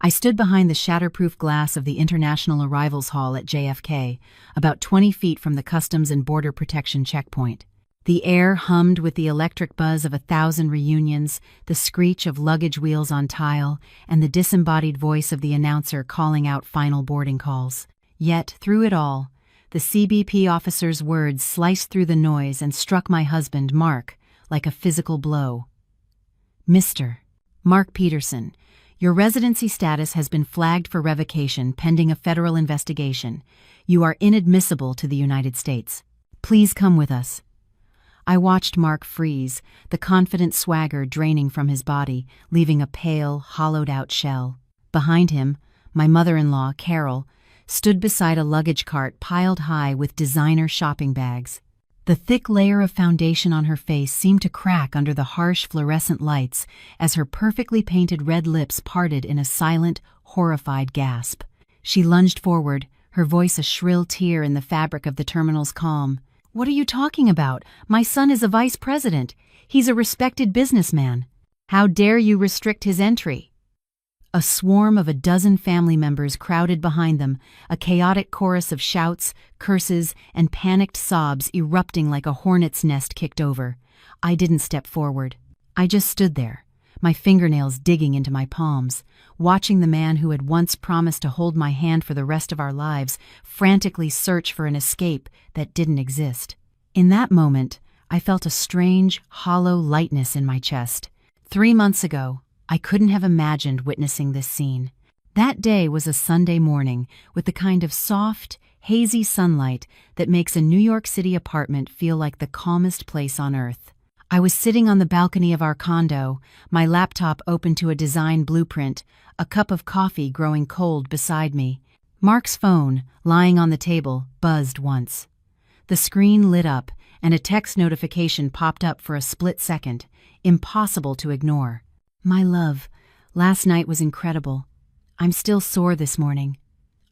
I stood behind the shatterproof glass of the International Arrivals Hall at JFK, about 20 feet from the Customs and Border Protection checkpoint. The air hummed with the electric buzz of 1,000 reunions, the screech of luggage wheels on tile, and the disembodied voice of the announcer calling out final boarding calls. Yet, through it all, the CBP officer's words sliced through the noise and struck my husband, Mark, like a physical blow. Mr. Mark Peterson, your residency status has been flagged for revocation pending a federal investigation. You are inadmissible to the United States. Please come with us. I watched Mark freeze, the confident swagger draining from his body, leaving a pale, hollowed-out shell. Behind him, my mother-in-law, Carol, stood beside a luggage cart piled high with designer shopping bags. The thick layer of foundation on her face seemed to crack under the harsh fluorescent lights as her perfectly painted red lips parted in a silent, horrified gasp. She lunged forward, her voice a shrill tear in the fabric of the terminal's calm. "What are you talking about? My son is a vice president. He's a respected businessman. How dare you restrict his entry?" A swarm of a dozen family members crowded behind them, a chaotic chorus of shouts, curses, and panicked sobs erupting like a hornet's nest kicked over. I didn't step forward. I just stood there, my fingernails digging into my palms, watching the man who had once promised to hold my hand for the rest of our lives frantically search for an escape that didn't exist. In that moment, I felt a strange, hollow lightness in my chest. 3 months ago, I couldn't have imagined witnessing this scene. That day was a Sunday morning with the kind of soft, hazy sunlight that makes a New York City apartment feel like the calmest place on earth. I was sitting on the balcony of our condo, my laptop open to a design blueprint, a cup of coffee growing cold beside me. Mark's phone, lying on the table, buzzed once. The screen lit up, and a text notification popped up for a split second, impossible to ignore. "My love, last night was incredible. I'm still sore this morning."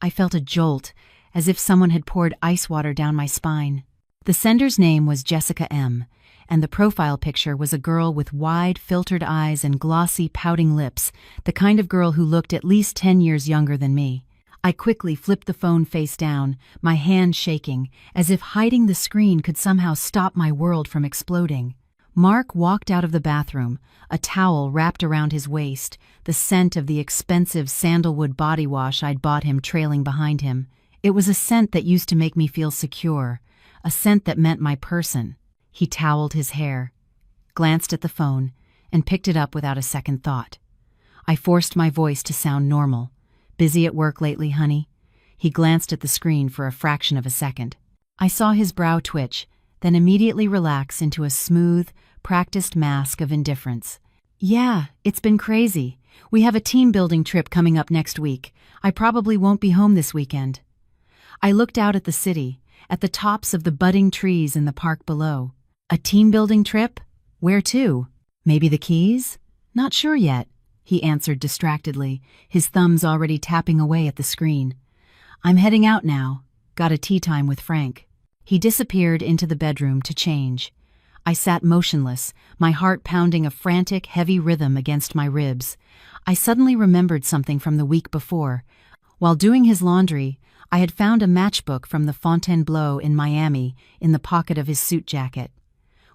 I felt a jolt, as if someone had poured ice water down my spine. The sender's name was Jessica M., and the profile picture was a girl with wide, filtered eyes and glossy, pouting lips, the kind of girl who looked at least 10 years younger than me. I quickly flipped the phone face down, my hand shaking, as if hiding the screen could somehow stop my world from exploding. Mark walked out of the bathroom, a towel wrapped around his waist, the scent of the expensive sandalwood body wash I'd bought him trailing behind him. It was a scent that used to make me feel secure, a scent that meant my person. He toweled his hair, glanced at the phone, and picked it up without a second thought. I forced my voice to sound normal. "Busy at work lately, honey?" He glanced at the screen for a fraction of a second. I saw his brow twitch, then immediately relax into a smooth, practiced mask of indifference. "Yeah, it's been crazy. We have a team-building trip coming up next week. I probably won't be home this weekend." I looked out at the city, at the tops of the budding trees in the park below. "A team-building trip? Where to? Maybe the Keys? Not sure yet," he answered distractedly, his thumbs already tapping away at the screen. "I'm heading out now. Got a tea time with Frank." He disappeared into the bedroom to change. I sat motionless, my heart pounding a frantic, heavy rhythm against my ribs. I suddenly remembered something from the week before. While doing his laundry, I had found a matchbook from the Fontainebleau in Miami in the pocket of his suit jacket.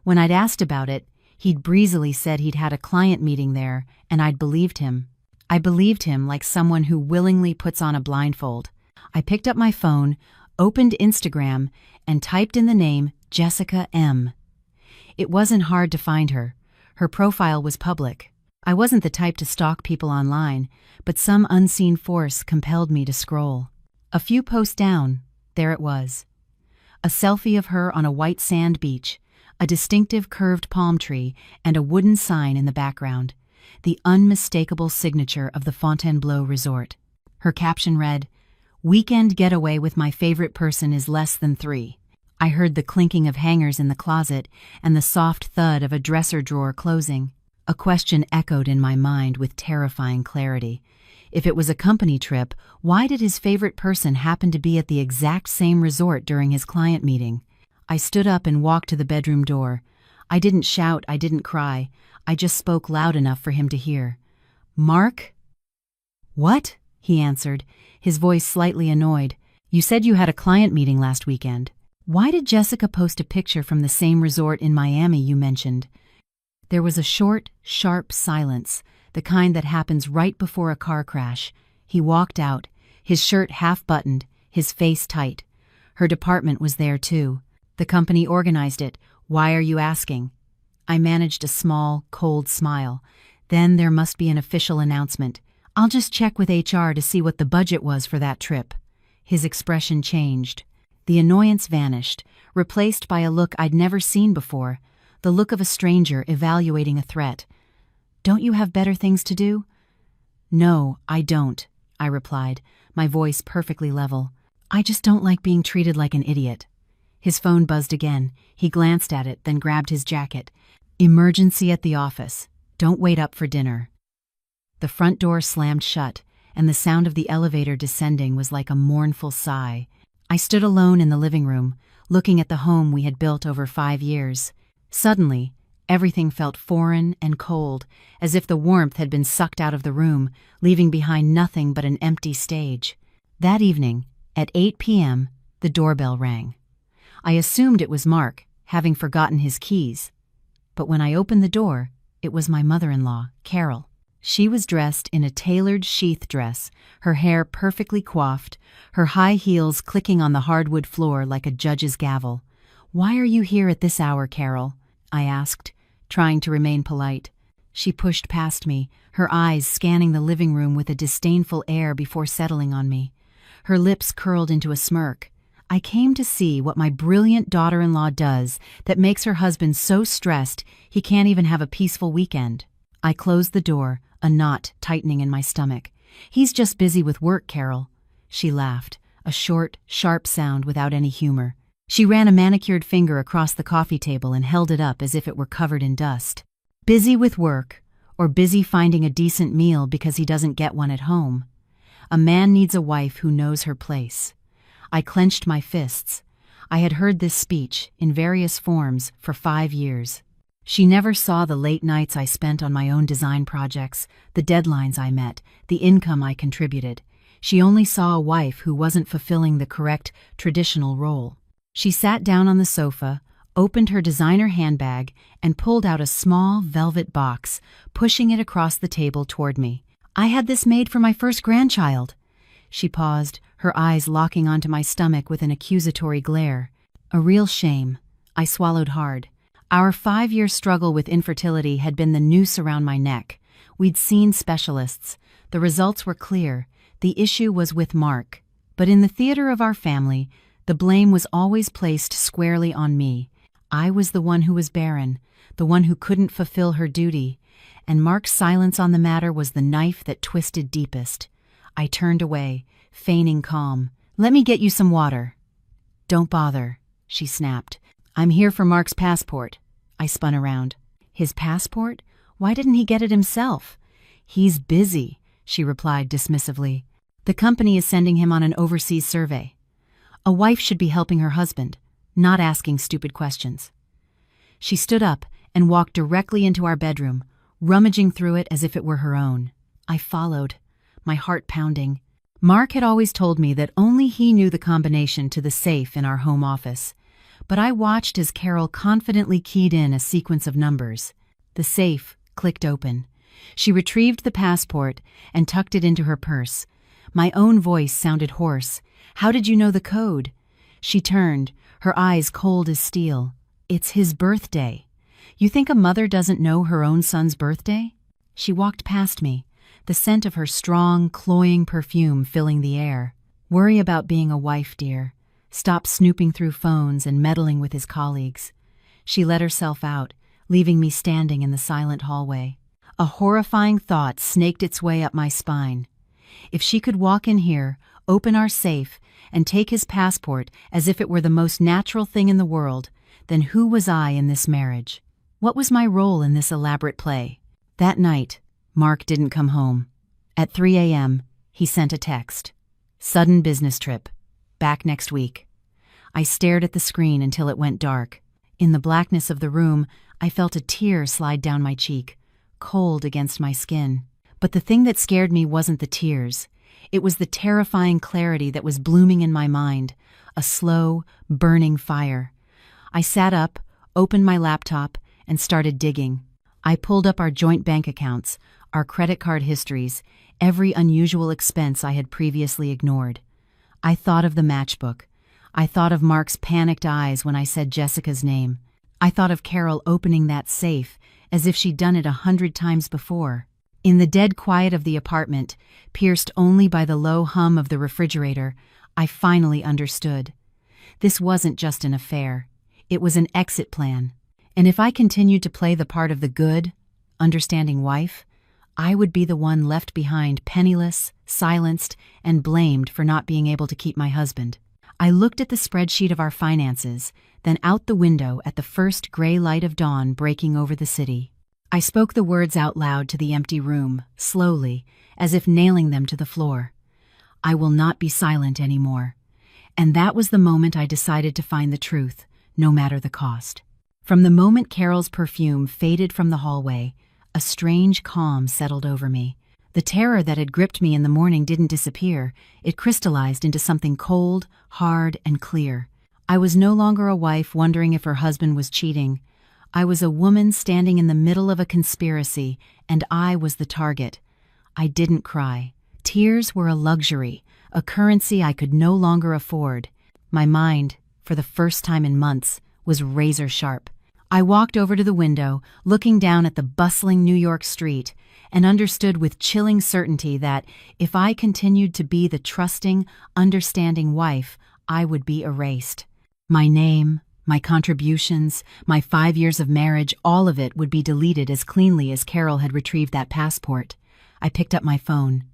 When I'd asked about it, he'd breezily said he'd had a client meeting there, and I'd believed him. I believed him like someone who willingly puts on a blindfold. I picked up my phone, opened Instagram, and typed in the name Jessica M. It wasn't hard to find her. Her profile was public. I wasn't the type to stalk people online, but some unseen force compelled me to scroll. A few posts down, there it was. A selfie of her on a white sand beach, a distinctive curved palm tree, and a wooden sign in the background, the unmistakable signature of the Fontainebleau resort. Her caption read, "Weekend getaway with my favorite person is less than 3. I heard the clinking of hangers in the closet and the soft thud of a dresser drawer closing. A question echoed in my mind with terrifying clarity. If it was a company trip, why did his favorite person happen to be at the exact same resort during his client meeting? I stood up and walked to the bedroom door. I didn't shout, I didn't cry. I just spoke loud enough for him to hear. "Mark?" "What?" he answered, his voice slightly annoyed. "You said you had a client meeting last weekend. Why did Jessica post a picture from the same resort in Miami you mentioned?" There was a short, sharp silence, the kind that happens right before a car crash. He walked out, his shirt half-buttoned, his face tight. Her department was there too. The company organized it. "Why are you asking?" I managed a small, cold smile. "Then there must be an official announcement. I'll just check with HR to see what the budget was for that trip." His expression changed. The annoyance vanished, replaced by a look I'd never seen before, the look of a stranger evaluating a threat. "Don't you have better things to do?" "No, I don't," I replied, my voice perfectly level. "I just don't like being treated like an idiot." His phone buzzed again. He glanced at it, then grabbed his jacket. "Emergency at the office. Don't wait up for dinner." The front door slammed shut, and the sound of the elevator descending was like a mournful sigh. I stood alone in the living room, looking at the home we had built over 5 years. Suddenly, everything felt foreign and cold, as if the warmth had been sucked out of the room, leaving behind nothing but an empty stage. That evening, at 8 p.m., the doorbell rang. I assumed it was Mark, having forgotten his keys. But when I opened the door, it was my mother-in-law, Carol. She was dressed in a tailored sheath dress, her hair perfectly coiffed, her high heels clicking on the hardwood floor like a judge's gavel. "Why are you here at this hour, Carol?" I asked, trying to remain polite. She pushed past me, her eyes scanning the living room with a disdainful air before settling on me. Her lips curled into a smirk. "I came to see what my brilliant daughter-in-law does that makes her husband so stressed he can't even have a peaceful weekend." I closed the door, a knot tightening in my stomach. "He's just busy with work, Carol." She laughed, a short, sharp sound without any humor. She ran a manicured finger across the coffee table and held it up as if it were covered in dust. "Busy with work, or busy finding a decent meal because he doesn't get one at home. A man needs a wife who knows her place." I clenched my fists. I had heard this speech, in various forms, for 5 years. She never saw the late nights I spent on my own design projects, the deadlines I met, the income I contributed. She only saw a wife who wasn't fulfilling the correct, traditional role. She sat down on the sofa, opened her designer handbag, and pulled out a small velvet box, pushing it across the table toward me. "I had this made for my first grandchild." She paused, her eyes locking onto my stomach with an accusatory glare. A real shame. I swallowed hard. Our 5-year struggle with infertility had been the noose around my neck. We'd seen specialists. The results were clear. The issue was with Mark. But in the theater of our family, the blame was always placed squarely on me. I was the one who was barren, the one who couldn't fulfill her duty, and Mark's silence on the matter was the knife that twisted deepest. I turned away, feigning calm. "Let me get you some water." "Don't bother," she snapped. "I'm here for Mark's passport." I spun around. "His passport? Why didn't he get it himself?" "He's busy," she replied dismissively. "The company is sending him on an overseas survey. A wife should be helping her husband, not asking stupid questions." She stood up and walked directly into our bedroom, rummaging through it as if it were her own. I followed, my heart pounding. Mark had always told me that only he knew the combination to the safe in our home office, but I watched as Carol confidently keyed in a sequence of numbers. The safe clicked open. She retrieved the passport and tucked it into her purse. My own voice sounded hoarse. "How did you know the code?" She turned, her eyes cold as steel. "It's his birthday. You think a mother doesn't know her own son's birthday?" She walked past me, the scent of her strong, cloying perfume filling the air. "Worry about being a wife, dear. Stop snooping through phones and meddling with his colleagues." She let herself out, leaving me standing in the silent hallway. A horrifying thought snaked its way up my spine. If she could walk in here, open our safe, and take his passport as if it were the most natural thing in the world, then who was I in this marriage? What was my role in this elaborate play? That night, Mark didn't come home. At 3 a.m., he sent a text. "Sudden business trip. Back next week." I stared at the screen until it went dark. In the blackness of the room, I felt a tear slide down my cheek, cold against my skin. But the thing that scared me wasn't the tears. It was the terrifying clarity that was blooming in my mind, a slow, burning fire. I sat up, opened my laptop, and started digging. I pulled up our joint bank accounts, our credit card histories, every unusual expense I had previously ignored. I thought of the matchbook. I thought of Mark's panicked eyes when I said Jessica's name. I thought of Carol opening that safe, as if she'd done it 100 times before. In the dead quiet of the apartment, pierced only by the low hum of the refrigerator, I finally understood. This wasn't just an affair. It was an exit plan. And if I continued to play the part of the good, understanding wife, I would be the one left behind penniless, silenced, and blamed for not being able to keep my husband. I looked at the spreadsheet of our finances, then out the window at the first gray light of dawn breaking over the city. I spoke the words out loud to the empty room, slowly, as if nailing them to the floor. I will not be silent anymore. And that was the moment I decided to find the truth, no matter the cost. From the moment Carol's perfume faded from the hallway, a strange calm settled over me. The terror that had gripped me in the morning didn't disappear. It crystallized into something cold, hard, and clear. I was no longer a wife wondering if her husband was cheating. I was a woman standing in the middle of a conspiracy, and I was the target. I didn't cry. Tears were a luxury, a currency I could no longer afford. My mind, for the first time in months, was razor sharp. I walked over to the window, looking down at the bustling New York street, and understood with chilling certainty that if I continued to be the trusting, understanding wife, I would be erased. My name, my contributions, my 5 years of marriage, all of it would be deleted as cleanly as Carol had retrieved that passport. I picked up my phone.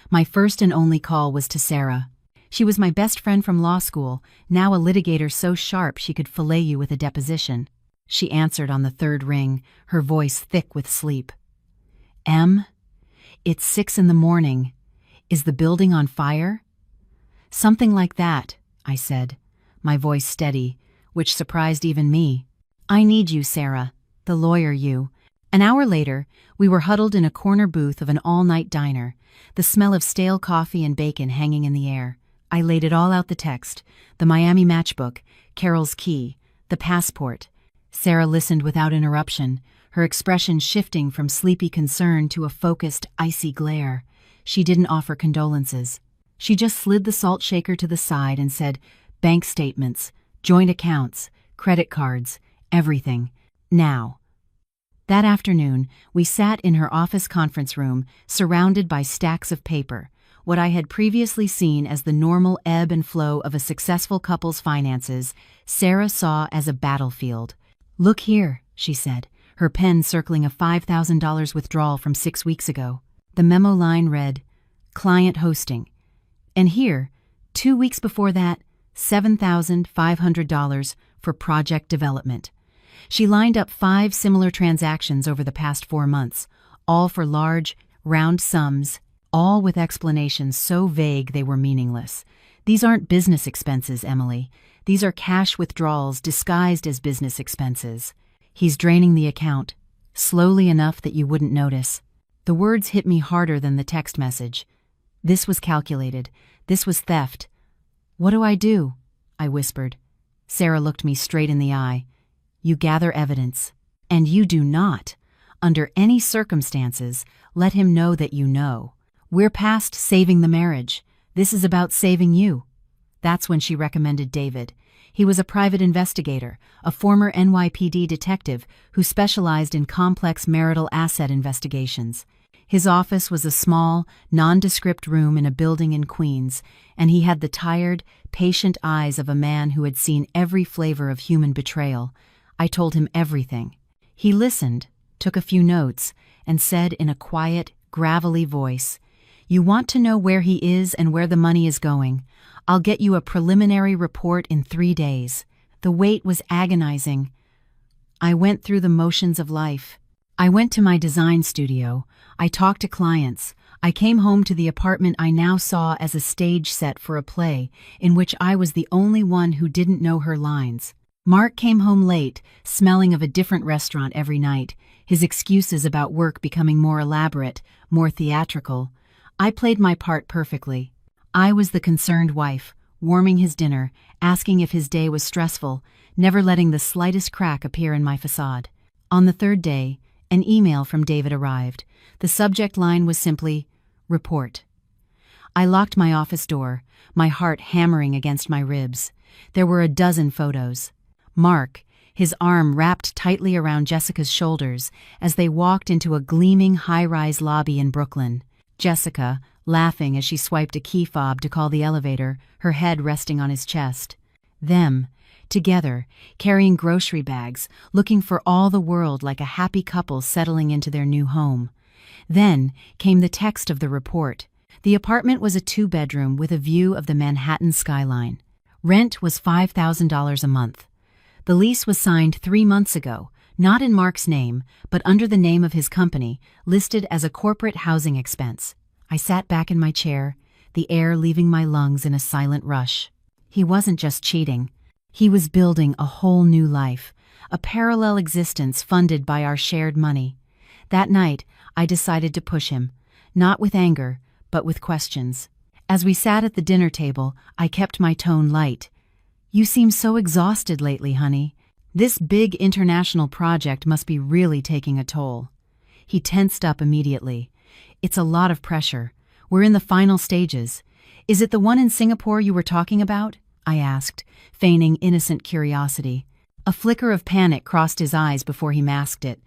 My first and only call was to Sarah. She was my best friend from law school, now a litigator so sharp she could fillet you with a deposition. She answered on the third ring, her voice thick with sleep. "Em, it's 6 a.m. Is the building on fire?" "Something like that," I said, my voice steady, which surprised even me. "I need you, Sarah, the lawyer you." An hour later, we were huddled in a corner booth of an all-night diner, the smell of stale coffee and bacon hanging in the air. I laid it all out: the text, the Miami matchbook, Carol's key, the passport. Sarah listened without interruption, her expression shifting from sleepy concern to a focused, icy glare. She didn't offer condolences. She just slid the salt shaker to the side and said, "Bank statements, joint accounts, credit cards, everything. Now." That afternoon, we sat in her office conference room, surrounded by stacks of paper, what I had previously seen as the normal ebb and flow of a successful couple's finances, Sarah saw as a battlefield. "Look here," she said, her pen circling a $5,000 withdrawal from 6 weeks ago. The memo line read, "Client hosting." And here, 2 weeks before that, $7,500 for project development. She lined up 5 similar transactions over the past 4 months, all for large, round sums, all with explanations so vague they were meaningless. "These aren't business expenses, Emily. These are cash withdrawals disguised as business expenses. He's draining the account, slowly enough that you wouldn't notice." The words hit me harder than the text message. This was calculated. This was theft. "What do I do?" I whispered. Sarah looked me straight in the eye. "You gather evidence. And you do not, under any circumstances, let him know that you know. We're past saving the marriage. This is about saving you." That's when she recommended David. He was a private investigator, a former NYPD detective who specialized in complex marital asset investigations. His office was a small, nondescript room in a building in Queens, and he had the tired, patient eyes of a man who had seen every flavor of human betrayal. I told him everything. He listened, took a few notes, and said in a quiet, gravelly voice, "You want to know where he is and where the money is going. I'll get you a preliminary report in 3 days." The wait was agonizing. I went through the motions of life. I went to my design studio. I talked to clients. I came home to the apartment I now saw as a stage set for a play in which I was the only one who didn't know her lines. Mark came home late, smelling of a different restaurant every night, his excuses about work becoming more elaborate, more theatrical. I played my part perfectly. I was the concerned wife, warming his dinner, asking if his day was stressful, never letting the slightest crack appear in my facade. On the third day, an email from David arrived. The subject line was simply, "Report." I locked my office door, my heart hammering against my ribs. There were a dozen photos. Mark, his arm wrapped tightly around Jessica's shoulders as they walked into a gleaming high-rise lobby in Brooklyn. Jessica, laughing as she swiped a key fob to call the elevator, her head resting on his chest. Them, together, carrying grocery bags, looking for all the world like a happy couple settling into their new home. Then came the text of the report. The apartment was a 2-bedroom with a view of the Manhattan skyline. Rent was $5,000 a month. The lease was signed 3 months ago, not in Mark's name, but under the name of his company, listed as a corporate housing expense. I sat back in my chair, the air leaving my lungs in a silent rush. He wasn't just cheating. He was building a whole new life, a parallel existence funded by our shared money. That night, I decided to push him, not with anger, but with questions. As we sat at the dinner table, I kept my tone light. "You seem so exhausted lately, honey. This big international project must be really taking a toll." He tensed up immediately. "It's a lot of pressure. We're in the final stages. Is it the one in Singapore you were talking about?" I asked, feigning innocent curiosity. A flicker of panic crossed his eyes before he masked it.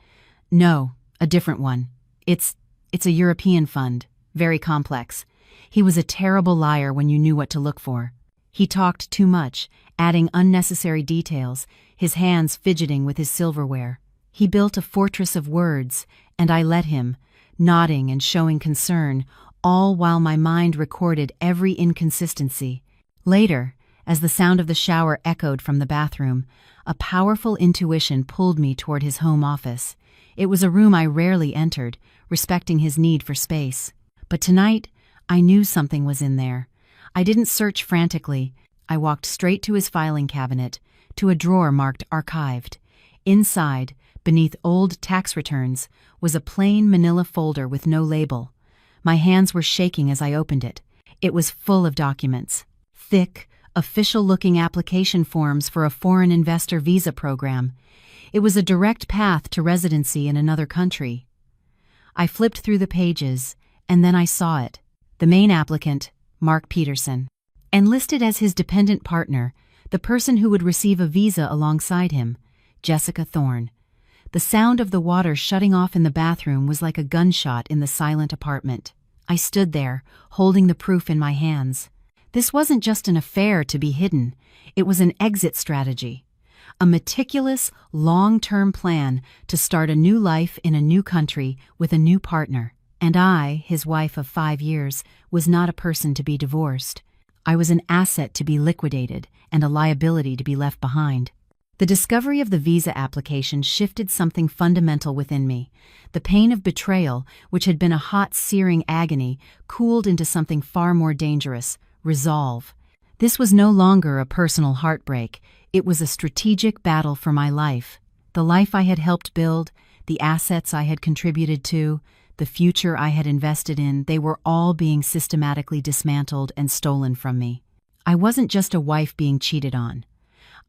"No, a different one. It's a European fund. Very complex." He was a terrible liar when you knew what to look for. He talked too much, adding unnecessary details, his hands fidgeting with his silverware. He built a fortress of words, and I let him, nodding and showing concern, all while my mind recorded every inconsistency. Later, as the sound of the shower echoed from the bathroom, a powerful intuition pulled me toward his home office. It was a room I rarely entered, respecting his need for space. But tonight, I knew something was in there. I didn't search frantically. I walked straight to his filing cabinet, to a drawer marked Archived. Inside, beneath old tax returns, was a plain manila folder with no label. My hands were shaking as I opened it. It was full of documents. Thick, official-looking application forms for a foreign investor visa program. It was a direct path to residency in another country. I flipped through the pages, and then I saw it. The main applicant, Mark Peterson, and listed as his dependent partner, the person who would receive a visa alongside him, Jessica Thorne. The sound of the water shutting off in the bathroom was like a gunshot in the silent apartment. I stood there, holding the proof in my hands. This wasn't just an affair to be hidden. It was an exit strategy. A meticulous, long-term plan to start a new life in a new country with a new partner. And I, his wife of 5 years, was not a person to be divorced. I was an asset to be liquidated and a liability to be left behind. The discovery of the visa application shifted something fundamental within me. The pain of betrayal, which had been a hot, searing agony, cooled into something far more dangerous: resolve. This was no longer a personal heartbreak. It was a strategic battle for my life. The life I had helped build, the assets I had contributed to, the future I had invested in, they were all being systematically dismantled and stolen from me. I wasn't just a wife being cheated on.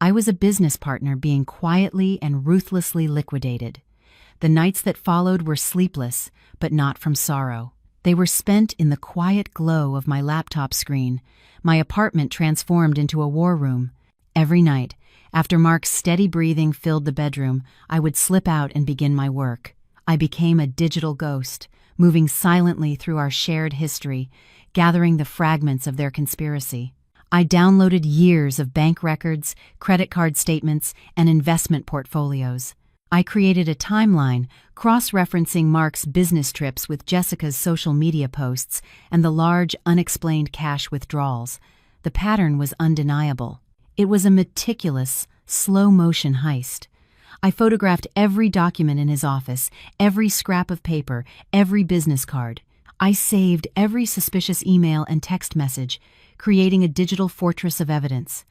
I was a business partner being quietly and ruthlessly liquidated. The nights that followed were sleepless, but not from sorrow. They were spent in the quiet glow of my laptop screen, my apartment transformed into a war room. Every night, after Mark's steady breathing filled the bedroom, I would slip out and begin my work. I became a digital ghost, moving silently through our shared history, gathering the fragments of their conspiracy. I downloaded years of bank records, credit card statements, and investment portfolios. I created a timeline, cross-referencing Mark's business trips with Jessica's social media posts and the large, unexplained cash withdrawals. The pattern was undeniable. It was a meticulous, slow-motion heist. I photographed every document in his office, every scrap of paper, every business card. I saved every suspicious email and text message, creating a digital fortress of evidence.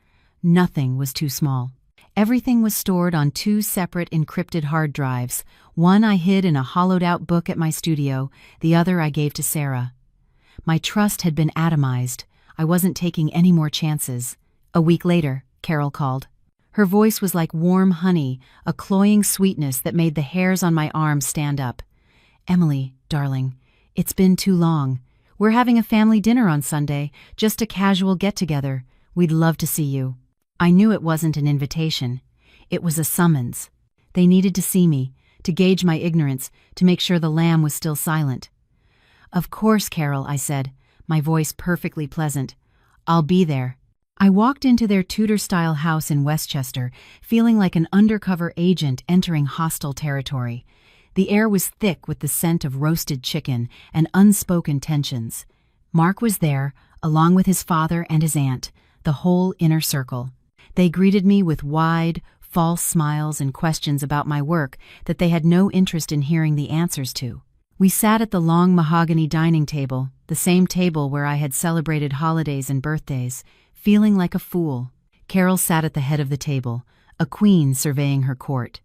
Nothing was too small. Everything was stored on two separate encrypted hard drives. One I hid in a hollowed-out book at my studio, the other I gave to Sarah. My trust had been atomized. I wasn't taking any more chances. A week later, Carol called. Her voice was like warm honey, a cloying sweetness that made the hairs on my arms stand up. "Emily, darling, it's been too long. We're having a family dinner on Sunday, just a casual get-together. We'd love to see you." I knew it wasn't an invitation. It was a summons. They needed to see me, to gauge my ignorance, to make sure the lamb was still silent. "Of course, Carol," I said, my voice perfectly pleasant. "I'll be there." I walked into their Tudor-style house in Westchester, feeling like an undercover agent entering hostile territory. The air was thick with the scent of roasted chicken and unspoken tensions. Mark was there, along with his father and his aunt, the whole inner circle. They greeted me with wide, false smiles and questions about my work that they had no interest in hearing the answers to. We sat at the long mahogany dining table, the same table where I had celebrated holidays and birthdays, feeling like a fool. Carol sat at the head of the table, a queen surveying her court.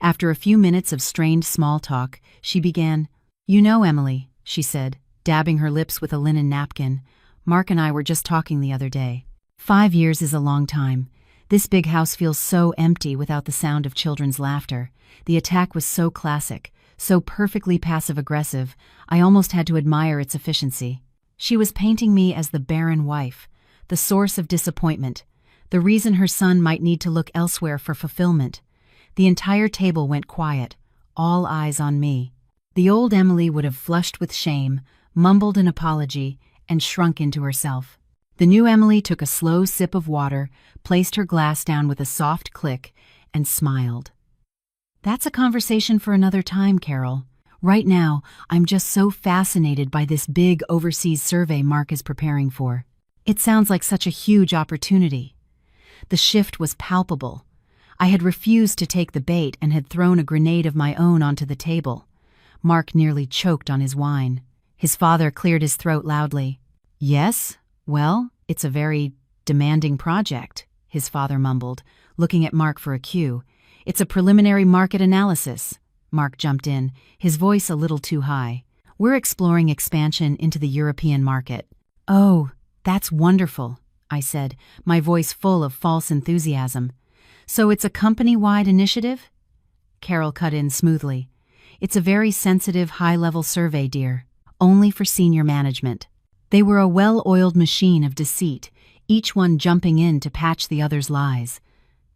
After a few minutes of strained small talk, she began. "You know, Emily," she said, dabbing her lips with a linen napkin, "Mark and I were just talking the other day. 5 years is a long time. This big house feels so empty without the sound of children's laughter. The attack was so classic, so perfectly passive-aggressive, I almost had to admire its efficiency. She was painting me as the barren wife, the source of disappointment, the reason her son might need to look elsewhere for fulfillment. The entire table went quiet, all eyes on me. The old Emily would have flushed with shame, mumbled an apology, and shrunk into herself. The new Emily took a slow sip of water, placed her glass down with a soft click, and smiled. "That's a conversation for another time, Carol. Right now, I'm just so fascinated by this big overseas survey Mark is preparing for. It sounds like such a huge opportunity." The shift was palpable. I had refused to take the bait and had thrown a grenade of my own onto the table. Mark nearly choked on his wine. His father cleared his throat loudly. "Yes? Well, it's a very demanding project," his father mumbled, looking at Mark for a cue. "It's a preliminary market analysis." Mark jumped in, his voice a little too high. "We're exploring expansion into the European market." "Oh, that's wonderful," I said, my voice full of false enthusiasm. "So it's a company-wide initiative?" Carol cut in smoothly. "It's a very sensitive, high-level survey, dear. Only for senior management." They were a well-oiled machine of deceit, each one jumping in to patch the other's lies.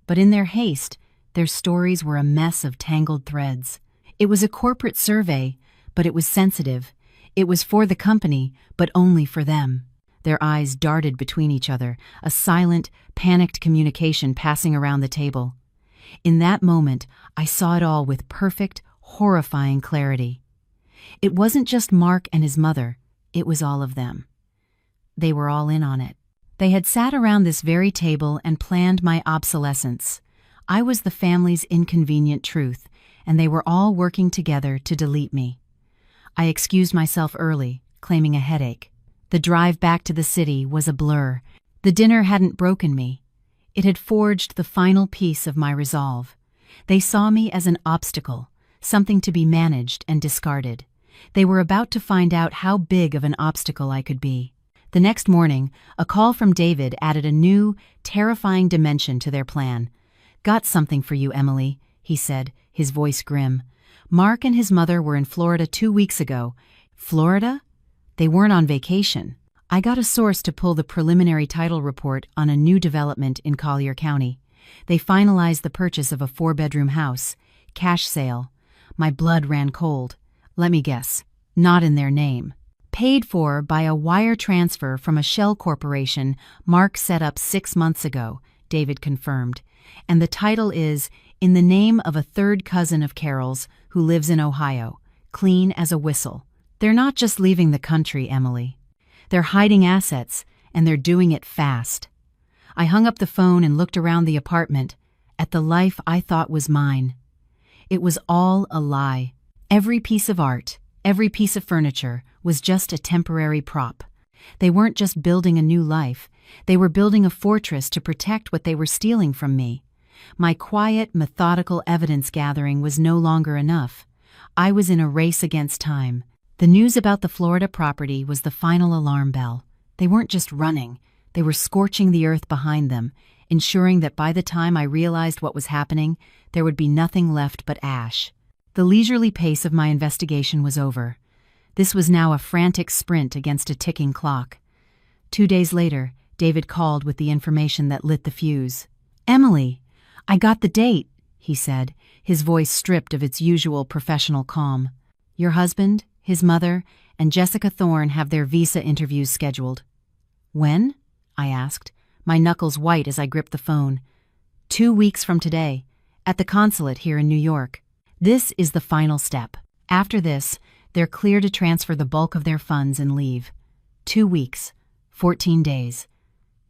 But in their haste, their stories were a mess of tangled threads. It was a corporate survey, but it was sensitive. It was for the company, but only for them. Their eyes darted between each other, a silent, panicked communication passing around the table. In that moment, I saw it all with perfect, horrifying clarity. It wasn't just Mark and his mother, it was all of them. They were all in on it. They had sat around this very table and planned my obsolescence. I was the family's inconvenient truth, and they were all working together to delete me. I excused myself early, claiming a headache. The drive back to the city was a blur. The dinner hadn't broken me. It had forged the final piece of my resolve. They saw me as an obstacle, something to be managed and discarded. They were about to find out how big of an obstacle I could be. The next morning, a call from David added a new, terrifying dimension to their plan. "Got something for you, Emily," he said, his voice grim. "Mark and his mother were in Florida 2 weeks ago." Florida? They weren't on vacation. I got a source to pull the preliminary title report on a new development in Collier County. They finalized the purchase of a 4-bedroom house. Cash sale. My blood ran cold. Let me guess. Not in their name. Paid for by a wire transfer from a shell corporation Mark set up 6 months ago, David confirmed. And the title is "In the Name of a Third Cousin of Carol's who lives in Ohio." Clean as a whistle. They're not just leaving the country, Emily. They're hiding assets, and they're doing it fast. I hung up the phone and looked around the apartment, at the life I thought was mine. It was all a lie. Every piece of art, every piece of furniture was just a temporary prop. They weren't just building a new life. They were building a fortress to protect what they were stealing from me. My quiet, methodical evidence gathering was no longer enough. I was in a race against time. The news about the Florida property was the final alarm bell. They weren't just running, they were scorching the earth behind them, ensuring that by the time I realized what was happening, there would be nothing left but ash. The leisurely pace of my investigation was over. This was now a frantic sprint against a ticking clock. 2 days later, David called with the information that lit the fuse. "Emily, I got the date," he said, his voice stripped of its usual professional calm. "Your husband, his mother, and Jessica Thorne have their visa interviews scheduled." "When?" I asked, my knuckles white as I gripped the phone. 2 weeks from today, at the consulate here in New York. This is the final step. After this, they're clear to transfer the bulk of their funds and leave. 2 weeks, 14 days.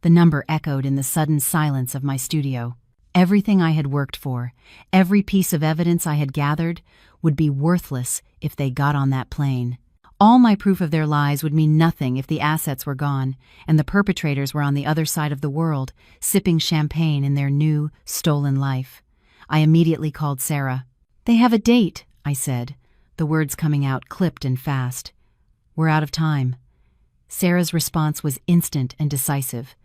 The number echoed in the sudden silence of my studio. Everything I had worked for, every piece of evidence I had gathered, would be worthless if they got on that plane. All my proof of their lies would mean nothing if the assets were gone, and the perpetrators were on the other side of the world, sipping champagne in their new, stolen life. I immediately called Sarah. "They have a date," I said, the words coming out clipped and fast. "We're out of time." Sarah's response was instant and decisive.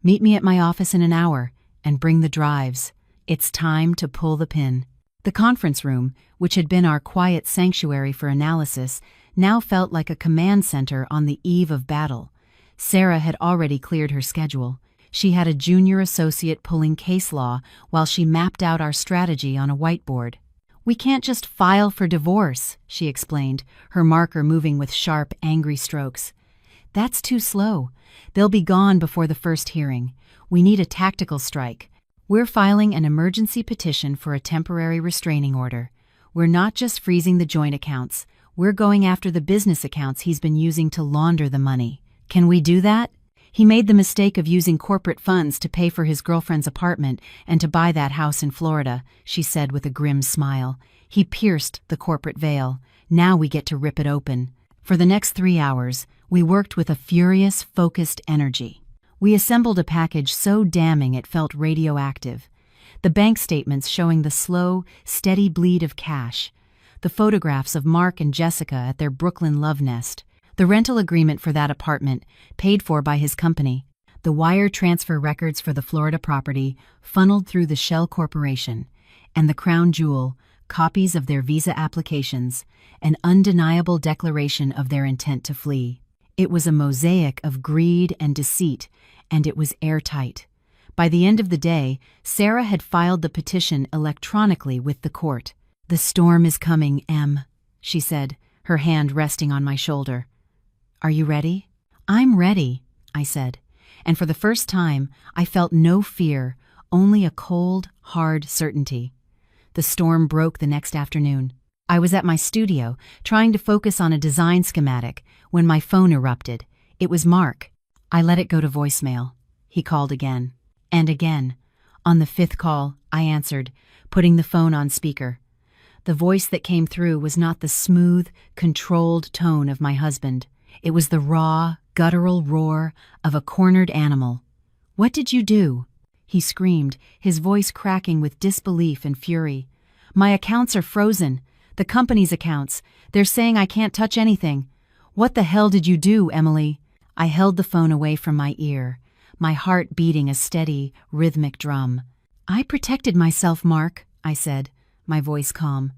"Meet me at my office in an hour, and bring the drives. It's time to pull the pin." The conference room, which had been our quiet sanctuary for analysis, now felt like a command center on the eve of battle. Sarah had already cleared her schedule. She had a junior associate pulling case law while she mapped out our strategy on a whiteboard. "We can't just file for divorce," she explained, her marker moving with sharp, angry strokes. "That's too slow. They'll be gone before the first hearing. We need a tactical strike. We're filing an emergency petition for a temporary restraining order. We're not just freezing the joint accounts. We're going after the business accounts he's been using to launder the money. Can we do that? He made the mistake of using corporate funds to pay for his girlfriend's apartment and to buy that house in Florida," she said with a grim smile. "He pierced the corporate veil. Now we get to rip it open." For the next 3 hours, we worked with a furious, focused energy. We assembled a package so damning it felt radioactive. The bank statements showing the slow, steady bleed of cash. The photographs of Mark and Jessica at their Brooklyn love nest. The rental agreement for that apartment, paid for by his company. The wire transfer records for the Florida property, funneled through the Shell Corporation. And the crown jewel, copies of their visa applications, an undeniable declaration of their intent to flee. It was a mosaic of greed and deceit, and it was airtight. By the end of the day, Sarah had filed the petition electronically with the court. "The storm is coming, Em," she said, her hand resting on my shoulder. "Are you ready?" "I'm ready," I said, and for the first time I felt no fear, only a cold, hard certainty. The storm broke the next afternoon. I was at my studio, trying to focus on a design schematic, when my phone erupted. It was Mark. I let it go to voicemail. He called again. And again. On the 5th call, I answered, putting the phone on speaker. The voice that came through was not the smooth, controlled tone of my husband. It was the raw, guttural roar of a cornered animal. "What did you do?" He screamed, his voice cracking with disbelief and fury. "My accounts are frozen. The company's accounts. They're saying I can't touch anything. What the hell did you do, Emily?" I held the phone away from my ear, my heart beating a steady, rhythmic drum. "I protected myself, Mark," I said, my voice calm.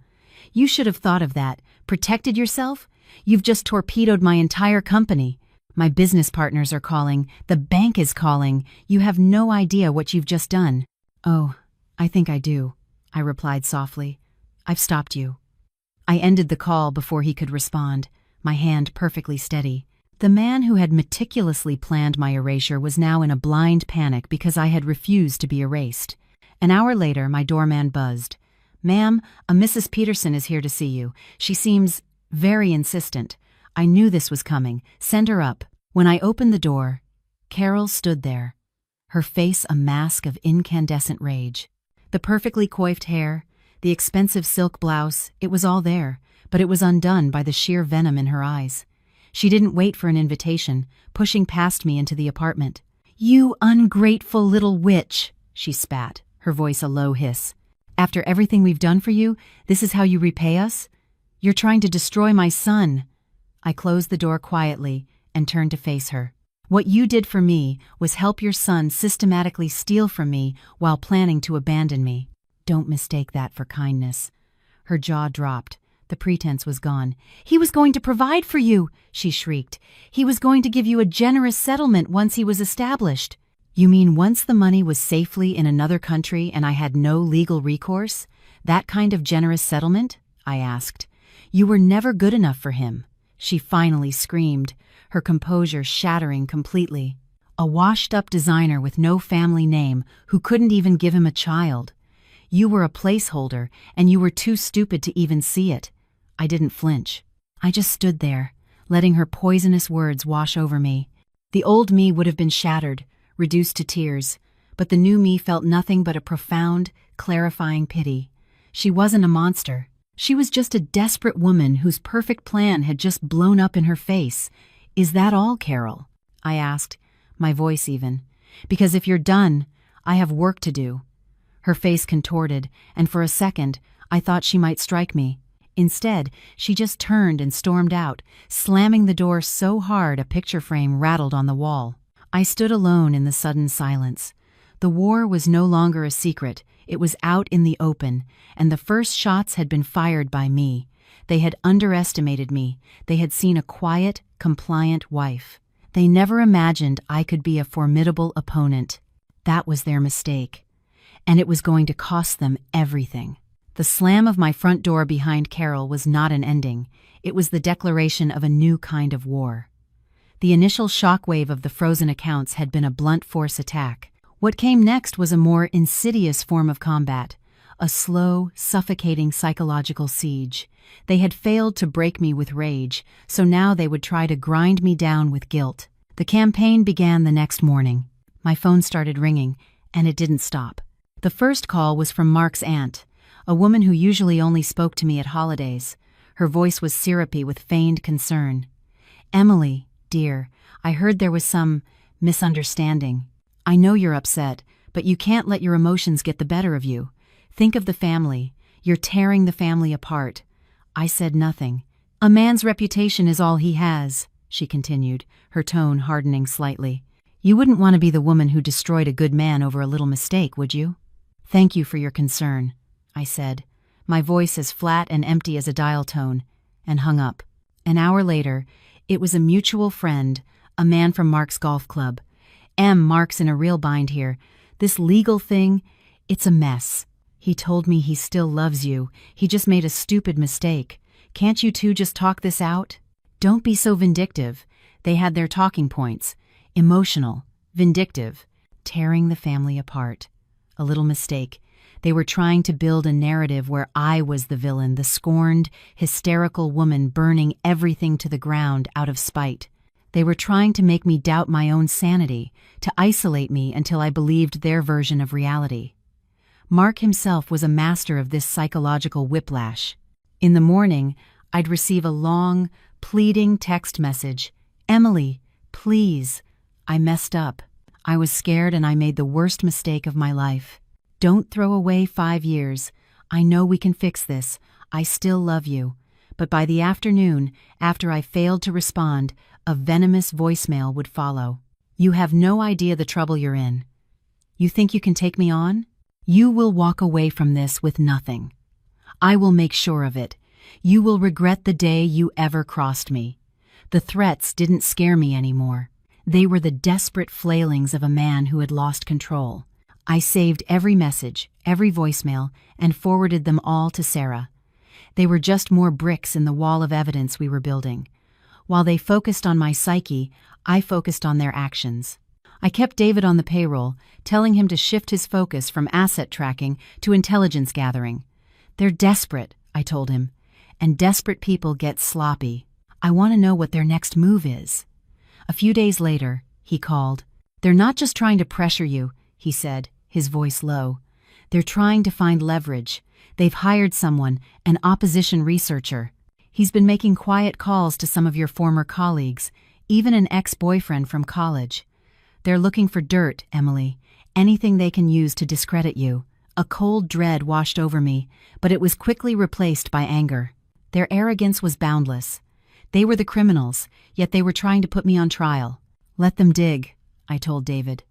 "You should have thought of that. Protected yourself? You've just torpedoed my entire company. My business partners are calling. The bank is calling. You have no idea what you've just done." "Oh, I think I do," I replied softly. "I've stopped you." I ended the call before he could respond, my hand perfectly steady. The man who had meticulously planned my erasure was now in a blind panic because I had refused to be erased. An hour later, my doorman buzzed. "Ma'am, a Mrs. Peterson is here to see you. She seems very insistent. I knew this was coming. Send her up." When I opened the door, Carol stood there, her face a mask of incandescent rage. The perfectly coiffed hair, the expensive silk blouse, it was all there, but it was undone by the sheer venom in her eyes. She didn't wait for an invitation, pushing past me into the apartment. "You ungrateful little witch," she spat, her voice a low hiss. "After everything we've done for you, this is how you repay us? You're trying to destroy my son." I closed the door quietly and turned to face her. "What you did for me was help your son systematically steal from me while planning to abandon me. Don't mistake that for kindness." Her jaw dropped. The pretense was gone. "He was going to provide for you," she shrieked. "He was going to give you a generous settlement once he was established." "You mean once the money was safely in another country and I had no legal recourse? That kind of generous settlement?" I asked. "You were never good enough for him," she finally screamed, her composure shattering completely. "A washed-up designer with no family name who couldn't even give him a child. You were a placeholder, and you were too stupid to even see it." I didn't flinch. I just stood there, letting her poisonous words wash over me. The old me would have been shattered, reduced to tears, but the new me felt nothing but a profound, clarifying pity. She wasn't a monster. She was just a desperate woman whose perfect plan had just blown up in her face. "Is that all, Carol?" I asked, my voice even. "Because if you're done, I have work to do." Her face contorted, and for a second, I thought she might strike me. Instead, she just turned and stormed out, slamming the door so hard a picture frame rattled on the wall. I stood alone in the sudden silence. The war was no longer a secret. It was out in the open, and the first shots had been fired by me. They had underestimated me. They had seen a quiet, compliant wife. They never imagined I could be a formidable opponent. That was their mistake. And it was going to cost them everything. The slam of my front door behind Carol was not an ending. It was the declaration of a new kind of war. The initial shockwave of the frozen accounts had been a blunt force attack. What came next was a more insidious form of combat, a slow, suffocating psychological siege. They had failed to break me with rage, so now they would try to grind me down with guilt. The campaign began the next morning. My phone started ringing, and it didn't stop. The first call was from Mark's aunt, a woman who usually only spoke to me at holidays. Her voice was syrupy with feigned concern. "Emily, dear, I heard there was some misunderstanding. I know you're upset, but you can't let your emotions get the better of you. Think of the family. You're tearing the family apart." I said nothing. "A man's reputation is all he has," she continued, her tone hardening slightly. "You wouldn't want to be the woman who destroyed a good man over a little mistake, would you?" "Thank you for your concern," I said, my voice as flat and empty as a dial tone, and hung up. An hour later, it was a mutual friend, a man from Mark's golf club. "Mark's in a real bind here. This legal thing, it's a mess. He told me he still loves you. He just made a stupid mistake. Can't you two just talk this out?" "Don't be so vindictive." They had their talking points. Emotional, vindictive, tearing the family apart. A little mistake. They were trying to build a narrative where I was the villain, the scorned, hysterical woman burning everything to the ground out of spite. They were trying to make me doubt my own sanity, to isolate me until I believed their version of reality. Mark himself was a master of this psychological whiplash. In the morning, I'd receive a long, pleading text message. "Emily, please." I messed up. I was scared and I made the worst mistake of my life. "Don't throw away 5 years. I know we can fix this. I still love you." But by the afternoon, after I failed to respond, a venomous voicemail would follow. "You have no idea the trouble you're in. You think you can take me on? You will walk away from this with nothing. I will make sure of it. You will regret the day you ever crossed me." The threats didn't scare me anymore. They were the desperate flailings of a man who had lost control. I saved every message, every voicemail, and forwarded them all to Sarah. They were just more bricks in the wall of evidence we were building. While they focused on my psyche, I focused on their actions. I kept David on the payroll, telling him to shift his focus from asset tracking to intelligence gathering. "They're desperate," I told him, "and desperate people get sloppy. I want to know what their next move is." A few days later, he called. "They're not just trying to pressure you," he said, his voice low. "They're trying to find leverage. They've hired someone, an opposition researcher. He's been making quiet calls to some of your former colleagues, even an ex-boyfriend from college. They're looking for dirt, Emily, anything they can use to discredit you. A cold dread washed over me, but it was quickly replaced by anger. Their arrogance was boundless. They were the criminals, yet they were trying to put me on trial. "Let them dig," I told David.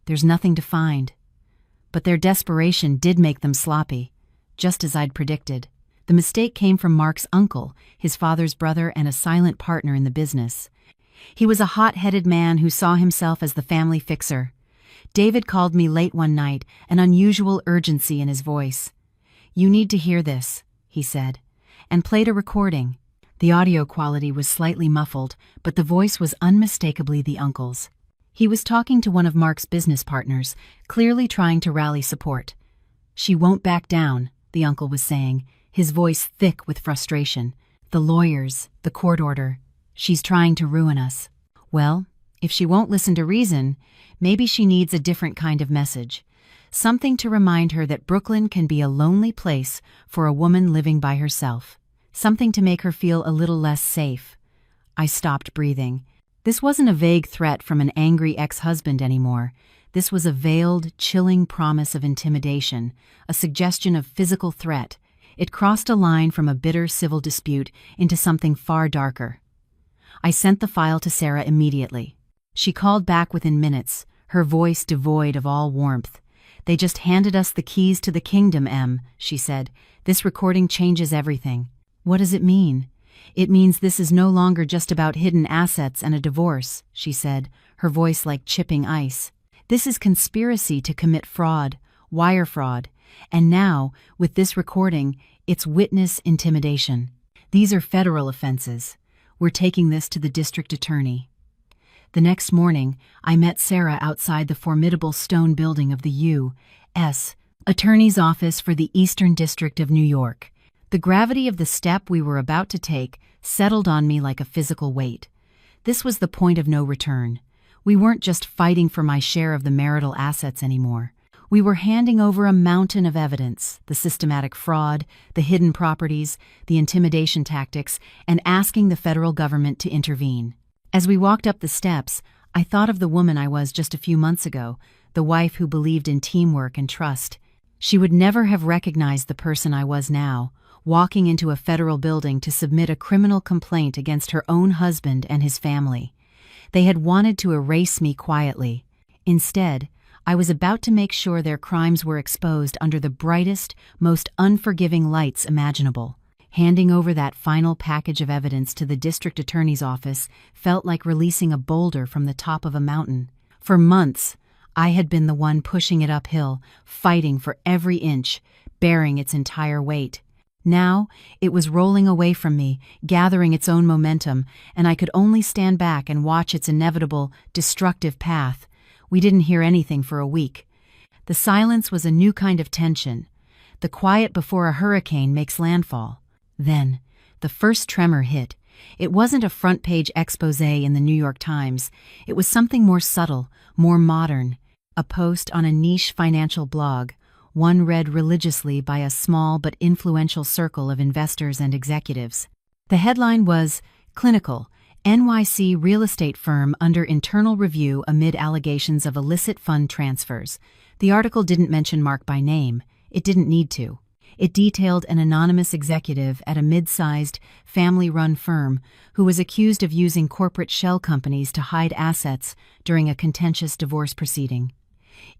"There's nothing to find." But their desperation did make them sloppy, just as I'd predicted. The mistake came from Mark's uncle, his father's brother and a silent partner in the business. He was a hot-headed man who saw himself as the family fixer. David called me late one night, an unusual urgency in his voice. "You need to hear this," he said, and played a recording. The audio quality was slightly muffled, but the voice was unmistakably the uncle's. He was talking to one of Mark's business partners, clearly trying to rally support. "She won't back down," the uncle was saying, his voice thick with frustration. "The lawyers, the court order. She's trying to ruin us." Well, if she won't listen to reason, maybe she needs a different kind of message. Something to remind her that Brooklyn can be a lonely place for a woman living by herself. Something to make her feel a little less safe. I stopped breathing. This wasn't a vague threat from an angry ex-husband anymore. This was a veiled, chilling promise of intimidation, a suggestion of physical threat. It crossed a line from a bitter civil dispute into something far darker. I sent the file to Sarah immediately. She called back within minutes, her voice devoid of all warmth. "They just handed us the keys to the kingdom, Em," she said. "This recording changes everything." "What does it mean?" "It means this is no longer just about hidden assets and a divorce," she said, her voice like chipping ice. "This is conspiracy to commit fraud, wire fraud, and now, with this recording, it's witness intimidation. These are federal offenses. We're taking this to the district attorney." The next morning, I met Sarah outside the formidable stone building of the U.S. Attorney's Office for the Eastern District of New York. The gravity of the step we were about to take settled on me like a physical weight. This was the point of no return. We weren't just fighting for my share of the marital assets anymore. We were handing over a mountain of evidence, the systematic fraud, the hidden properties, the intimidation tactics, and asking the federal government to intervene. As we walked up the steps, I thought of the woman I was just a few months ago, the wife who believed in teamwork and trust. She would never have recognized the person I was now, walking into a federal building to submit a criminal complaint against her own husband and his family. They had wanted to erase me quietly. Instead, I was about to make sure their crimes were exposed under the brightest, most unforgiving lights imaginable. Handing over that final package of evidence to the district attorney's office felt like releasing a boulder from the top of a mountain. For months, I had been the one pushing it uphill, fighting for every inch, bearing its entire weight. Now, it was rolling away from me, gathering its own momentum, and I could only stand back and watch its inevitable, destructive path. We didn't hear anything for a week. The silence was a new kind of tension. The quiet before a hurricane makes landfall. Then, the first tremor hit. It wasn't a front-page exposé in the New York Times. It was something more subtle, more modern. A post on a niche financial blog, one read religiously by a small but influential circle of investors and executives. The headline was, "Clinical, NYC real estate firm under internal review amid allegations of illicit fund transfers." The article didn't mention Mark by name. It didn't need to. It detailed an anonymous executive at a mid-sized, family-run firm who was accused of using corporate shell companies to hide assets during a contentious divorce proceeding.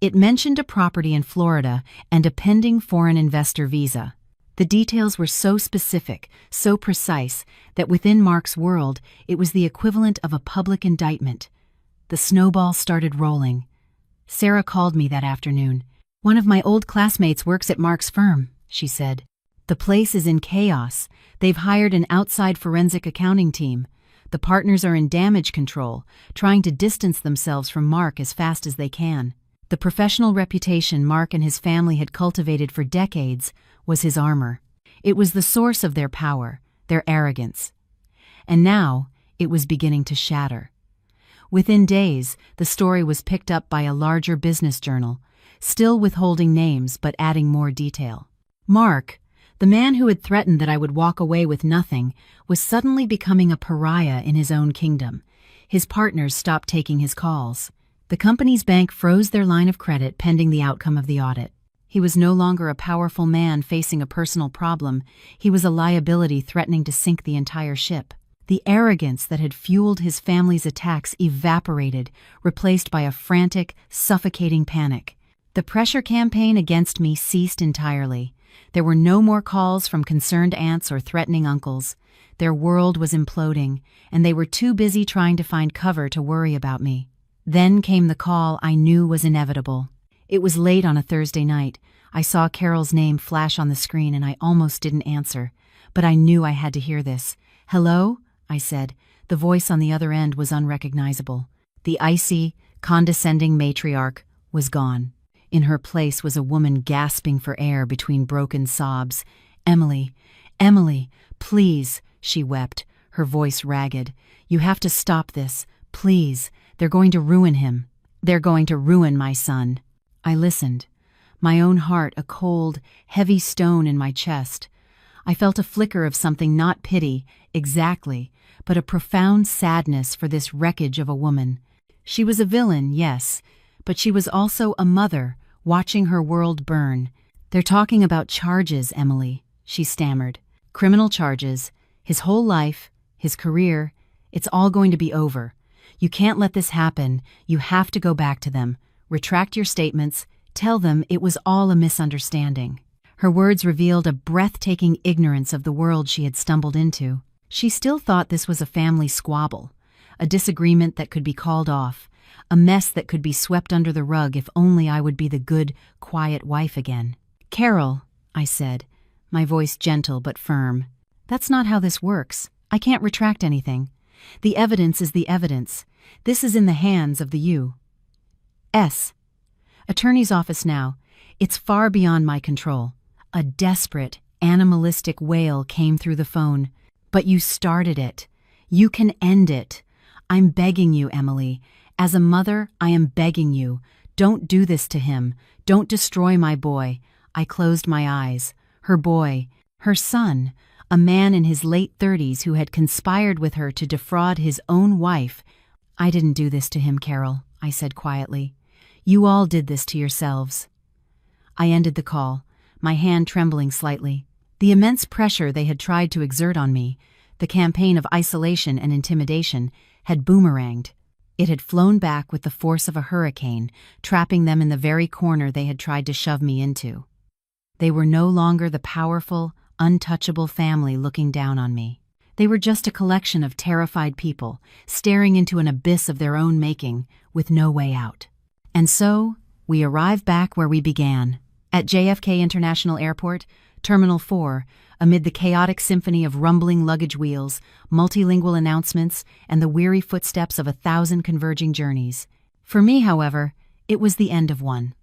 It mentioned a property in Florida and a pending foreign investor visa. The details were so specific, so precise, that within Mark's world, it was the equivalent of a public indictment. The snowball started rolling. Sarah called me that afternoon. "One of my old classmates works at Mark's firm," she said. "The place is in chaos. They've hired an outside forensic accounting team. The partners are in damage control, trying to distance themselves from Mark as fast as they can. The professional reputation Mark and his family had cultivated for decades was his armor. It was the source of their power, their arrogance. And now, it was beginning to shatter. Within days, the story was picked up by a larger business journal, still withholding names but adding more detail. Mark, the man who had threatened that I would walk away with nothing, was suddenly becoming a pariah in his own kingdom. His partners stopped taking his calls. The company's bank froze their line of credit pending the outcome of the audit. He was no longer a powerful man facing a personal problem. He was a liability threatening to sink the entire ship. The arrogance that had fueled his family's attacks evaporated, replaced by a frantic, suffocating panic. The pressure campaign against me ceased entirely. There were no more calls from concerned aunts or threatening uncles. Their world was imploding, and they were too busy trying to find cover to worry about me. Then came the call I knew was inevitable. It was late on a Thursday night. I saw Carol's name flash on the screen and I almost didn't answer. But I knew I had to hear this. "Hello?" I said. The voice on the other end was unrecognizable. The icy, condescending matriarch was gone. In her place was a woman gasping for air between broken sobs. "Emily, Emily, please," she wept, her voice ragged. "You have to stop this. Please. They're going to ruin him. They're going to ruin my son." I listened, my own heart a cold, heavy stone in my chest. I felt a flicker of something, not pity, exactly, but a profound sadness for this wreckage of a woman. She was a villain, yes, but she was also a mother, watching her world burn. "They're talking about charges, Emily," she stammered. "Criminal charges, his whole life, his career, it's all going to be over. You can't let this happen. You have to go back to them. Retract your statements. Tell them it was all a misunderstanding." Her words revealed a breathtaking ignorance of the world she had stumbled into. She still thought this was a family squabble, a disagreement that could be called off, a mess that could be swept under the rug if only I would be the good, quiet wife again. "Carol," I said, my voice gentle but firm, "that's not how this works. I can't retract anything. The evidence is the evidence. This is in the hands of the U.S. Attorney's office now. It's far beyond my control." A desperate, animalistic wail came through the phone. "But you started it. You can end it. I'm begging you, Emily. As a mother, I am begging you. Don't do this to him. Don't destroy my boy." I closed my eyes. Her boy, her son, a man in his late 30s who had conspired with her to defraud his own wife. "I didn't do this to him, Carol," I said quietly. "You all did this to yourselves." I ended the call, my hand trembling slightly. The immense pressure they had tried to exert on me, the campaign of isolation and intimidation, had boomeranged. It had flown back with the force of a hurricane, trapping them in the very corner they had tried to shove me into. They were no longer the powerful, untouchable family looking down on me. They were just a collection of terrified people, staring into an abyss of their own making, with no way out. And so, we arrived back where we began, at JFK International Airport, Terminal 4, amid the chaotic symphony of rumbling luggage wheels, multilingual announcements, and the weary footsteps of 1,000 converging journeys. For me, however, it was the end of one.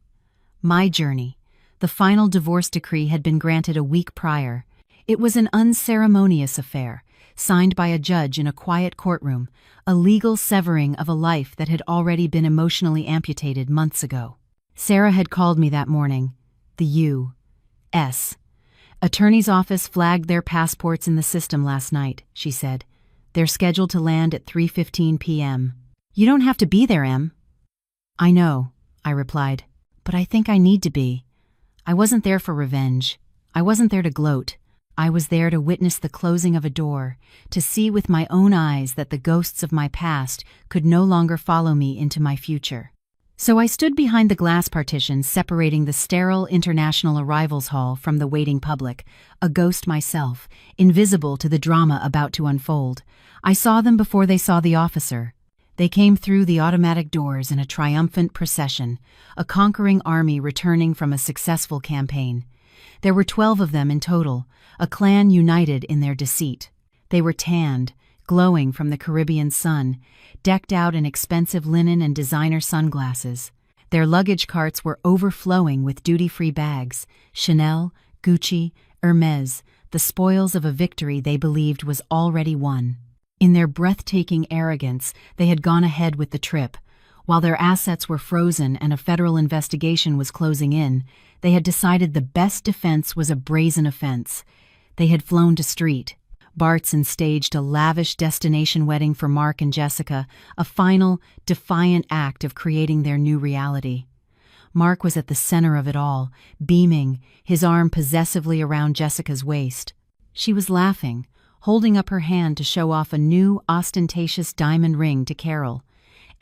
My journey. The final divorce decree had been granted a week prior. It was an unceremonious affair, signed by a judge in a quiet courtroom, a legal severing of a life that had already been emotionally amputated months ago. Sarah had called me that morning. The U.S. Attorney's office flagged their passports in the system last night, she said. They're scheduled to land at 3:15 p.m. "You don't have to be there, Em." "I know," I replied, "but I think I need to be. I wasn't there for revenge. I wasn't there to gloat. I was there to witness the closing of a door, to see with my own eyes that the ghosts of my past could no longer follow me into my future." So I stood behind the glass partition separating the sterile international arrivals hall from the waiting public, a ghost myself, invisible to the drama about to unfold. I saw them before they saw the officer. They came through the automatic doors in a triumphant procession, a conquering army returning from a successful campaign. There were 12 of them in total, a clan united in their deceit. They were tanned, glowing from the Caribbean sun, decked out in expensive linen and designer sunglasses. Their luggage carts were overflowing with duty-free bags, Chanel, Gucci, Hermes, the spoils of a victory they believed was already won. In their breathtaking arrogance, they had gone ahead with the trip. While their assets were frozen and a federal investigation was closing in, they had decided the best defense was a brazen offense. They had flown to street. Bartson staged a lavish destination wedding for Mark and Jessica, a final, defiant act of creating their new reality. Mark was at the center of it all, beaming, his arm possessively around Jessica's waist. She was laughing, holding up her hand to show off a new, ostentatious diamond ring to Carol.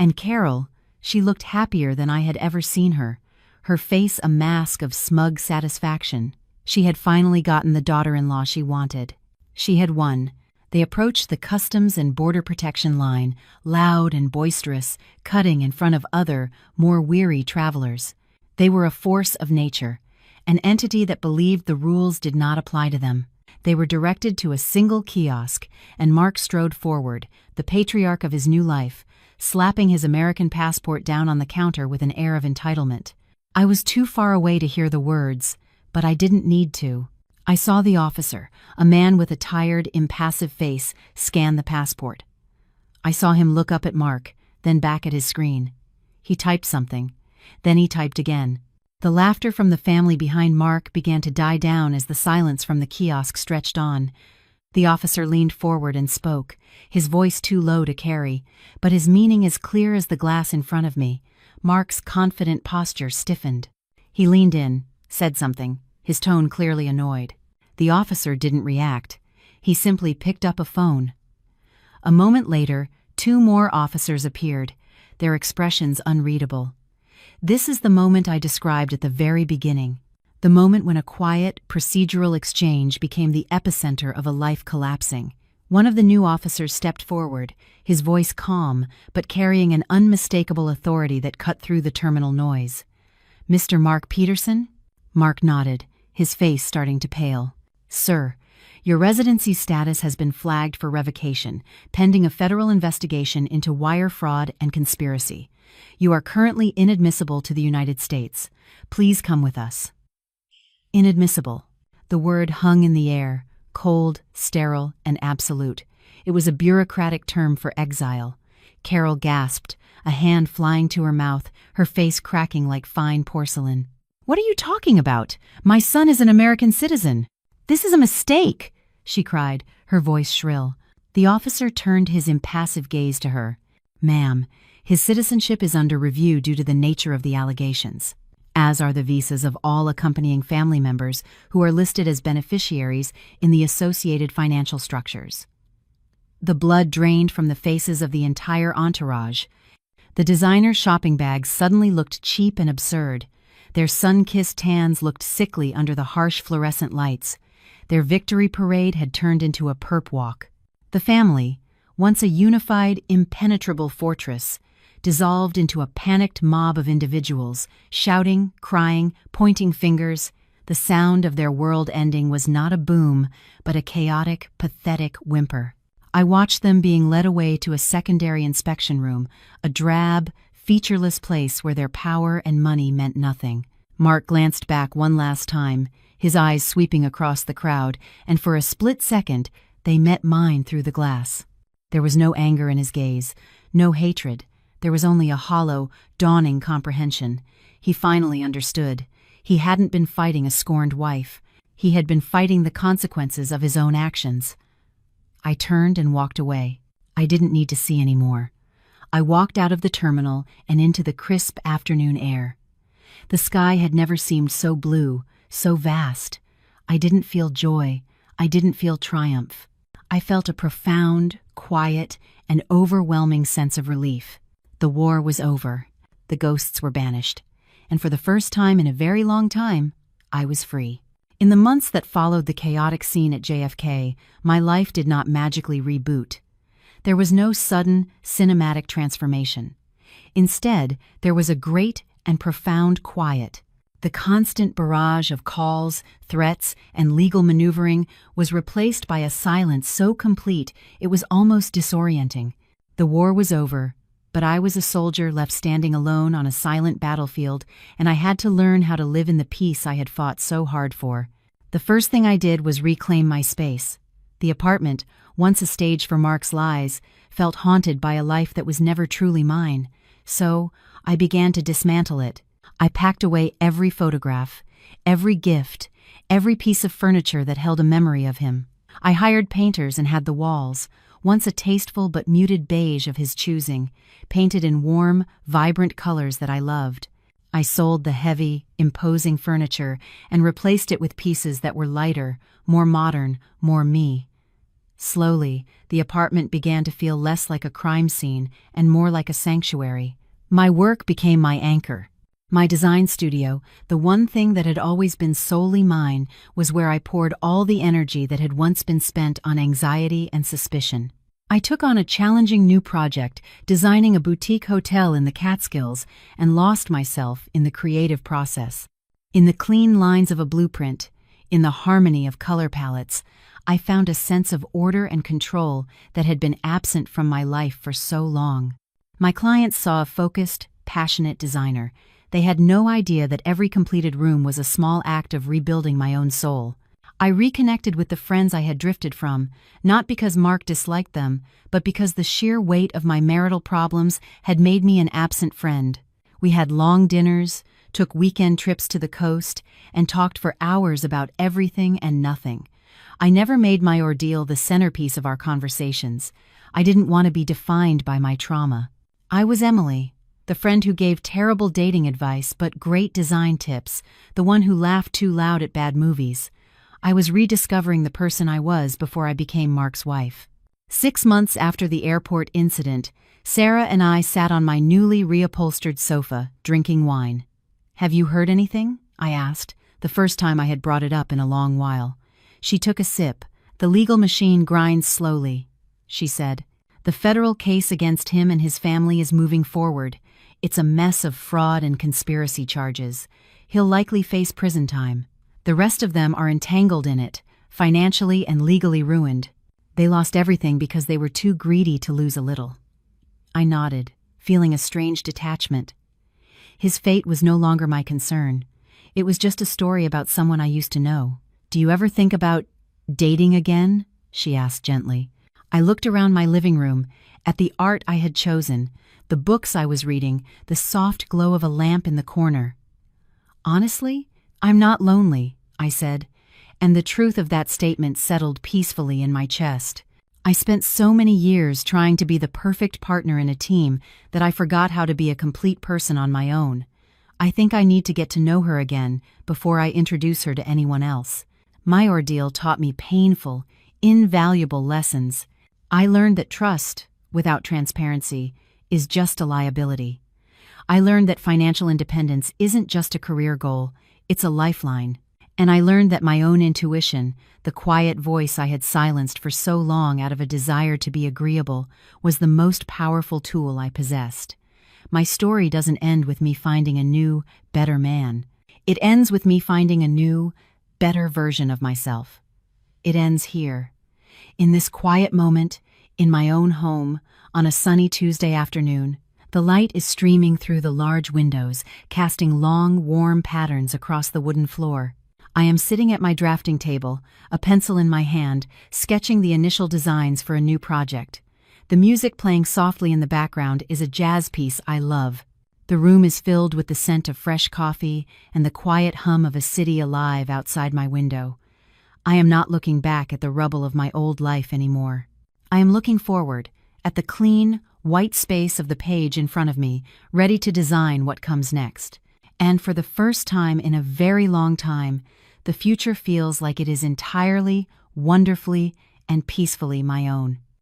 And Carol, she looked happier than I had ever seen her, her face a mask of smug satisfaction. She had finally gotten the daughter-in-law she wanted. She had won. They approached the Customs and Border Protection line, loud and boisterous, cutting in front of other, more weary travelers. They were a force of nature, an entity that believed the rules did not apply to them. They were directed to a single kiosk, and Mark strode forward, the patriarch of his new life, slapping his American passport down on the counter with an air of entitlement. I was too far away to hear the words, but I didn't need to. I saw the officer, a man with a tired, impassive face, scan the passport. I saw him look up at Mark, then back at his screen. He typed something. Then he typed again. The laughter from the family behind Mark began to die down as the silence from the kiosk stretched on. The officer leaned forward and spoke, his voice too low to carry, but his meaning as clear as the glass in front of me. Mark's confident posture stiffened. He leaned in, said something, his tone clearly annoyed. The officer didn't react. He simply picked up a phone. A moment later, 2 more officers appeared, their expressions unreadable. This is the moment I described at the very beginning, the moment when a quiet, procedural exchange became the epicenter of a life collapsing. One of the new officers stepped forward, his voice calm, but carrying an unmistakable authority that cut through the terminal noise. "Mr. Mark Peterson?" Mark nodded, his face starting to pale. "Sir, your residency status has been flagged for revocation, pending a federal investigation into wire fraud and conspiracy. You are currently inadmissible to the United States. Please come with us." Inadmissible. The word hung in the air, cold, sterile, and absolute. It was a bureaucratic term for exile. Carol gasped, a hand flying to her mouth, her face cracking like fine porcelain. "What are you talking about? My son is an American citizen. This is a mistake," she cried, her voice shrill. The officer turned his impassive gaze to her. "Ma'am, his citizenship is under review due to the nature of the allegations, as are the visas of all accompanying family members who are listed as beneficiaries in the associated financial structures." The blood drained from the faces of the entire entourage. The designer shopping bags suddenly looked cheap and absurd. Their sun-kissed tans looked sickly under the harsh fluorescent lights. Their victory parade had turned into a perp walk. The family, once a unified, impenetrable fortress, dissolved into a panicked mob of individuals, shouting, crying, pointing fingers. The sound of their world ending was not a boom, but a chaotic, pathetic whimper. I watched them being led away to a secondary inspection room, a drab, featureless place where their power and money meant nothing. Mark glanced back one last time, his eyes sweeping across the crowd, and for a split second, they met mine through the glass. There was no anger in his gaze, no hatred. There was only a hollow, dawning comprehension. He finally understood. He hadn't been fighting a scorned wife. He had been fighting the consequences of his own actions. I turned and walked away. I didn't need to see any more. I walked out of the terminal and into the crisp afternoon air. The sky had never seemed so blue, so vast. I didn't feel joy. I didn't feel triumph. I felt a profound, quiet, and overwhelming sense of relief. The war was over. The ghosts were banished. And for the first time in a very long time, I was free. In the months that followed the chaotic scene at JFK, my life did not magically reboot. There was no sudden, cinematic transformation. Instead, there was a great and profound quiet. The constant barrage of calls, threats, and legal maneuvering was replaced by a silence so complete it was almost disorienting. The war was over, but I was a soldier left standing alone on a silent battlefield, and I had to learn how to live in the peace I had fought so hard for. The first thing I did was reclaim my space. The apartment, once a stage for Mark's lies, felt haunted by a life that was never truly mine. So, I began to dismantle it. I packed away every photograph, every gift, every piece of furniture that held a memory of him. I hired painters and had the walls, once a tasteful but muted beige of his choosing, painted in warm, vibrant colors that I loved. I sold the heavy, imposing furniture and replaced it with pieces that were lighter, more modern, more me. Slowly, the apartment began to feel less like a crime scene and more like a sanctuary. My work became my anchor. My design studio, the one thing that had always been solely mine, was where I poured all the energy that had once been spent on anxiety and suspicion. I took on a challenging new project, designing a boutique hotel in the Catskills, and lost myself in the creative process. In the clean lines of a blueprint, in the harmony of color palettes, I found a sense of order and control that had been absent from my life for so long. My clients saw a focused, passionate designer. They had no idea that every completed room was a small act of rebuilding my own soul. I reconnected with the friends I had drifted from, not because Mark disliked them, but because the sheer weight of my marital problems had made me an absent friend. We had long dinners, took weekend trips to the coast, and talked for hours about everything and nothing. I never made my ordeal the centerpiece of our conversations. I didn't want to be defined by my trauma. I was Emily, the friend who gave terrible dating advice but great design tips, the one who laughed too loud at bad movies. I was rediscovering the person I was before I became Mark's wife. 6 months after the airport incident, Sarah and I sat on my newly reupholstered sofa, drinking wine. "Have you heard anything?" I asked, the first time I had brought it up in a long while. She took a sip. "The legal machine grinds slowly," she said. "The federal case against him and his family is moving forward. It's a mess of fraud and conspiracy charges. He'll likely face prison time. The rest of them are entangled in it, financially and legally ruined. They lost everything because they were too greedy to lose a little." I nodded, feeling a strange detachment. His fate was no longer my concern. It was just a story about someone I used to know. "Do you ever think about dating again?" she asked gently. I looked around my living room, at the art I had chosen, the books I was reading, the soft glow of a lamp in the corner. "Honestly, I'm not lonely," I said, and the truth of that statement settled peacefully in my chest. I spent so many years trying to be the perfect partner in a team that I forgot how to be a complete person on my own. I think I need to get to know her again before I introduce her to anyone else. My ordeal taught me painful, invaluable lessons. I learned that trust, without transparency, is just a liability. I learned that financial independence isn't just a career goal, it's a lifeline. And I learned that my own intuition, the quiet voice I had silenced for so long out of a desire to be agreeable, was the most powerful tool I possessed. My story doesn't end with me finding a new, better man. It ends with me finding a new, better version of myself. It ends here, in this quiet moment, in my own home, on a sunny Tuesday afternoon. The light is streaming through the large windows, casting long, warm patterns across the wooden floor. I am sitting at my drafting table, a pencil in my hand, sketching the initial designs for a new project. The music playing softly in the background is a jazz piece I love. The room is filled with the scent of fresh coffee and the quiet hum of a city alive outside my window. I am not looking back at the rubble of my old life anymore. I am looking forward, at the clean, white space of the page in front of me, ready to design what comes next. And for the first time in a very long time, the future feels like it is entirely, wonderfully, and peacefully my own.